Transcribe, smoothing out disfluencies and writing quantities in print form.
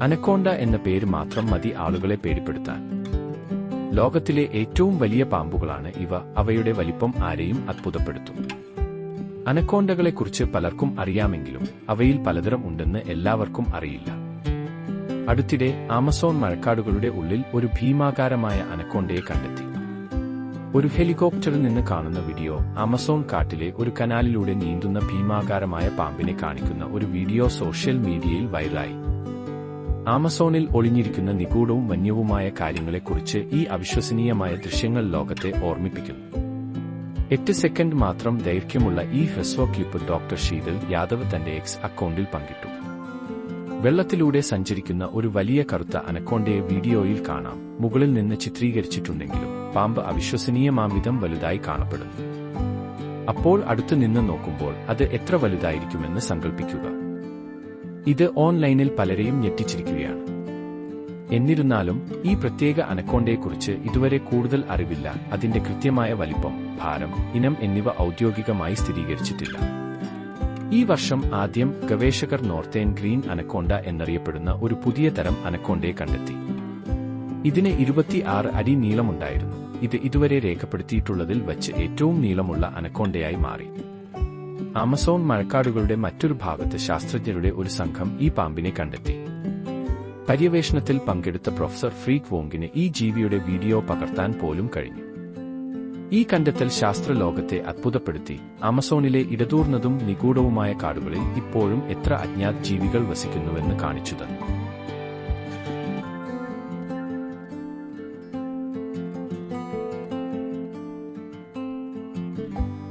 Anaconda എന്ന പേര് മാത്രം മതി ആളുകളെ പേടിപ്പെടുത്താൻ. ലോകത്തിലെ ഏറ്റവും വലിയ പാമ്പുകളാണ് ഇവ. അവയുടെ വലിപ്പം ആരെയും അത്ഭുതപ്പെടുത്തും. അനക്കോണ്ടകളെക്കുറിച്ച് പലർക്കും അറിയാമെങ്കിലും അവയിൽ പലതരം ഉണ്ടെന്ന് എല്ലാവർക്കും അറിയില്ല. അടുത്തിടെ ആമസോൺ മഴക്കാടുകളുടെ ഉള്ളിൽ ഒരു ഭീമാകാരമായ അനക്കോണ്ടയെ കണ്ടെത്തി. ഒരു ഹെലികോപ്റ്ററിൽ നിന്ന് കാണുന്ന വീഡിയോ ആമസോൺ കാട്ടിലെ ഒരു കനാലിലൂടെ നീന്തുന്ന ഭീമാകാരമായ പാമ്പിനെ കാണിക്കുന്ന ഒരു വീഡിയോ സോഷ്യൽ മീഡിയയിൽ വൈറലായി. ആമസോണിൽ ഒളിഞ്ഞിരിക്കുന്ന നിഗൂഢവും വന്യവുമായ കാര്യങ്ങളെക്കുറിച്ച് ഈ അവിശ്വസനീയമായ ദൃശ്യങ്ങൾ ലോകത്തെ ഓർമ്മിപ്പിക്കുന്നു. 8 സെക്കൻഡ് മാത്രം ദൈർഘ്യമുള്ള ഈ ഹ്രസ്വ ക്ലിപ്പ് ഡോക്ടർ ശീതൽ യാദവ് തന്റെ എക്സ് അക്കൗണ്ടിൽ പങ്കിട്ടു. വെള്ളത്തിലൂടെ സഞ്ചരിക്കുന്ന ഒരു വലിയ കറുത്ത അനക്കോണ്ടയെ വീഡിയോയിൽ കാണാം. മുകളിൽ നിന്ന് ചിത്രീകരിച്ചിട്ടുണ്ടെങ്കിലും പാമ്പ് അവിശ്വസനീയമാംവിധം വലുതായി കാണപ്പെടുന്നു. അപ്പോൾ അടുത്തു നിന്ന് നോക്കുമ്പോൾ അത് എത്ര വലുതായിരിക്കുമെന്ന് സങ്കൽപ്പിക്കുക. ഇത് ഓൺലൈനിൽ പലരെയും ഞെട്ടിച്ചിരിക്കുകയാണ്. എന്നിരുന്നാലും ഈ പ്രത്യേക അനക്കോണ്ടയെക്കുറിച്ച് ഇതുവരെ കൂടുതൽ അറിവില്ല. അതിന്റെ കൃത്യമായ വലിപ്പം, ഭാരം, ഇനം എന്നിവ ഔദ്യോഗികമായി സ്ഥിരീകരിച്ചിട്ടില്ല. ഈ വർഷം ആദ്യം ഗവേഷകർ നോർത്തേൺ ഗ്രീൻ അനക്കോണ്ട എന്നറിയപ്പെടുന്ന ഒരു പുതിയ തരം അനക്കോണ്ടയെ കണ്ടെത്തി. ഇതിന് 26 അടി നീളമുണ്ടായിരുന്നു. ഇത് ഇതുവരെ രേഖപ്പെടുത്തിയിട്ടുള്ളതിൽ വച്ച് ഏറ്റവും നീളമുള്ള അനക്കോണ്ടയായി മാറി. ആമസോൺ മഴക്കാടുകളുടെ മറ്റൊരു ഭാഗത്ത് ശാസ്ത്രജ്ഞരുടെ ഒരു സംഘം ഈ പാമ്പിനെ കണ്ടെത്തി. പര്യവേഷണത്തിൽ പങ്കെടുത്ത പ്രൊഫസർ ഫ്രീക്ക് വോങ്ങിന് ഈ ജീവിയുടെ വീഡിയോ പകർത്താൻ പോലും കഴിഞ്ഞു. ഈ കണ്ടെത്തൽ ശാസ്ത്രലോകത്തെ അത്ഭുതപ്പെടുത്തി. ആമസോണിലെ ഇടതൂർന്നതും നിഗൂഢവുമായ കാടുകളിൽ ഇപ്പോഴും എത്ര അജ്ഞാത ജീവികൾ വസിക്കുന്നുവെന്ന് കാണിച്ചു തന്നു.